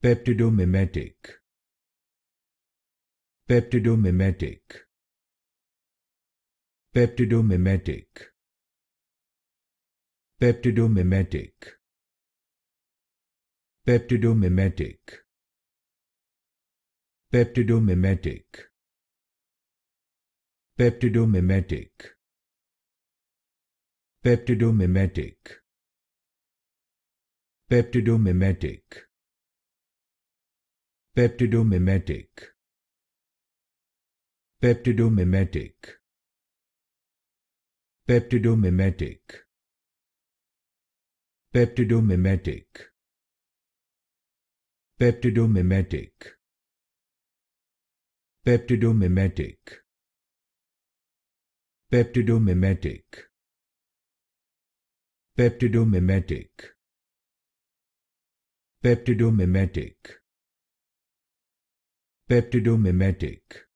Peptidomimetic. Peptidomimetic. Peptidomimetic. Peptidomimetic. Peptidomimetic. Peptidomimetic. Peptidomimetic. Peptidomimetic. Peptidomimetic. Peptidomimetic. Peptidomimetic. Peptidomimetic. Peptidomimetic. Peptidomimetic. Peptidomimetic. Peptidomimetic. Peptidomimetic. Peptidomimetic. Peptidomimetic.